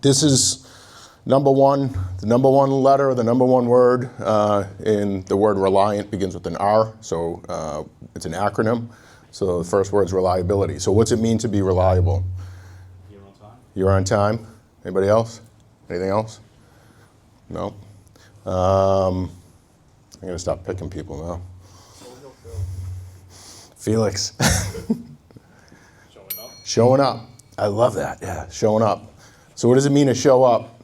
This is the number one letter, the number one word in the word reliant begins with an R, so it's an acronym. So the first word is reliability. So what's it mean to be reliable? You're on time. You're on time. Anybody else? Anything else? No? I'm going to stop picking people now. Felix. Showing up. Showing up. I love that. Yeah, showing up. So what does it mean to show up?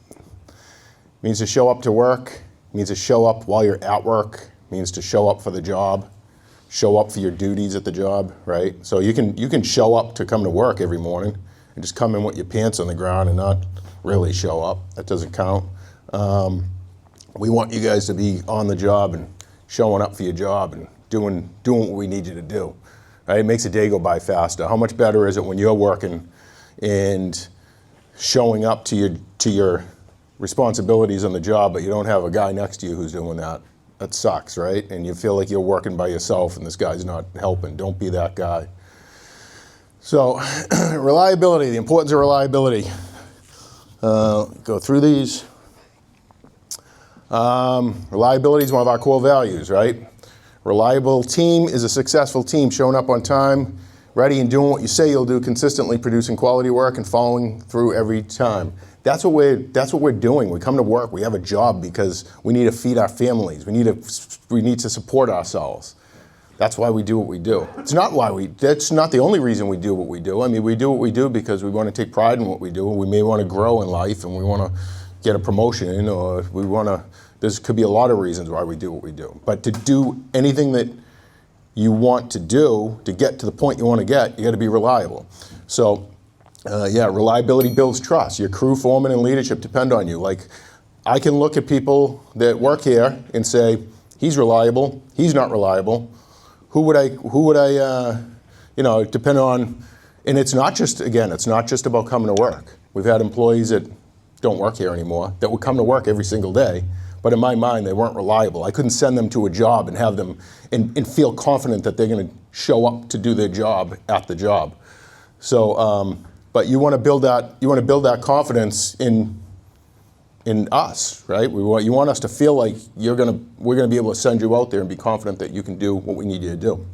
It means to show up to work. It means to show up while you're at work. It means to show up for the job. Show up for your duties at the job, right? So you can show up to come to work every morning and just come in with your pants on the ground and not really show up. That doesn't count. We want you guys to be on the job and showing up for your job and doing what we need you to do. Right? It makes the day go by faster. How much better is it when you're working and showing up to your responsibilities on the job, but you don't have a guy next to you who's doing that? That sucks, right? And you feel like you're working by yourself and this guy's not helping. Don't be that guy. So reliability, the importance of reliability. Go through these. Reliability is one of our core values, right? Reliable team is a successful team showing up on time, ready and doing what you say you'll do, consistently producing quality work and following through every time. That's what we're doing. We come to work, we have a job because we need to feed our families. We need to support ourselves. That's why we do what we do. That's not the only reason we do what we do. I mean, we do what we do because we want to take pride in what we do. We may want to grow in life and we want to get a promotion, or there could be a lot of reasons why we do what we do. But to do anything that you want to do, to get to the point you want to get, you got to be reliable. So, reliability builds trust. Your crew, foreman, and leadership depend on you. Like, I can look at people that work here and say, he's reliable, he's not reliable. Who would I, depend on, and it's not just about coming to work. We've had employees that don't work here anymore that would come to work every single day, but in my mind, they weren't reliable. I couldn't send them to a job and have them and feel confident that they're going to show up to do their job at the job. So, but you want to build that confidence in us, right? You want us to feel like we're going to be able to send you out there and be confident that you can do what we need you to do.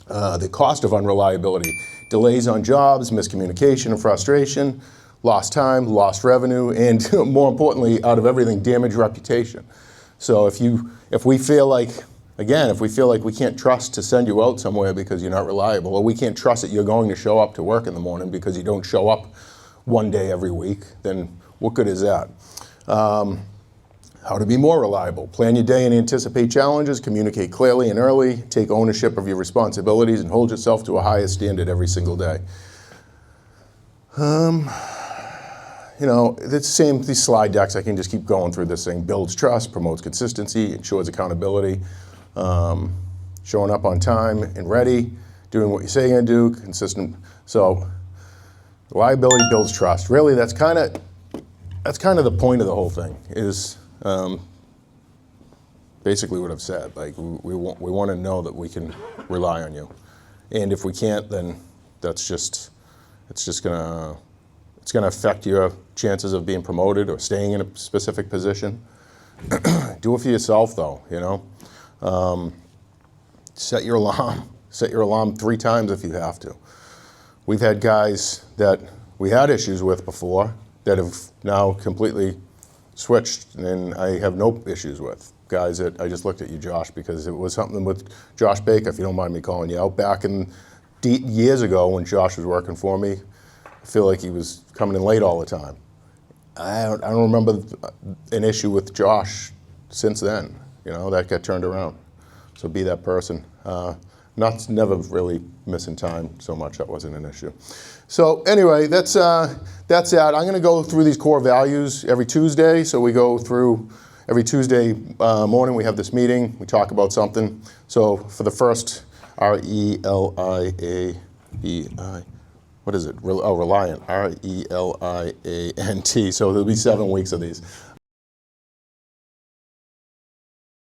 The cost of unreliability: delays on jobs, miscommunication and frustration, lost time, lost revenue, and more importantly, out of everything, damaged reputation. So if we feel like we can't trust to send you out somewhere because you're not reliable, or we can't trust that you're going to show up to work in the morning because you don't show up one day every week, then what good is that? How to be more reliable: plan your day and anticipate challenges, communicate clearly and early, take ownership of your responsibilities, and hold yourself to a higher standard every single day. It's the same, these slide decks, I can just keep going through this thing. Builds trust, promotes consistency, ensures accountability, showing up on time and ready, doing what you say you're going to do, consistent. So reliability builds trust. Really, that's kind of the point of the whole thing, is basically what I've said. Like, we want to know that we can rely on you. And if we can't, then it's going to affect your chances of being promoted or staying in a specific position. Do it for yourself, though, Set your alarm. Set your alarm 3 times if you have to. We've had guys that we had issues with before that have now completely switched, and I have no issues with. Guys that, I just looked at you, Josh, because it was something with Josh Baker, if you don't mind me calling you out. Back in years ago when Josh was working for me, I feel like he was coming in late all the time. I don't remember an issue with Josh since then. That got turned around. So be that person. Never really missing time so much. That wasn't an issue. So anyway, that's that. I'm going to go through these core values every Tuesday. So we go through every Tuesday morning. We have this meeting. We talk about something. So for the first RELIABI. What is it? Reliant. RELIANT. So there'll be 7 weeks of these.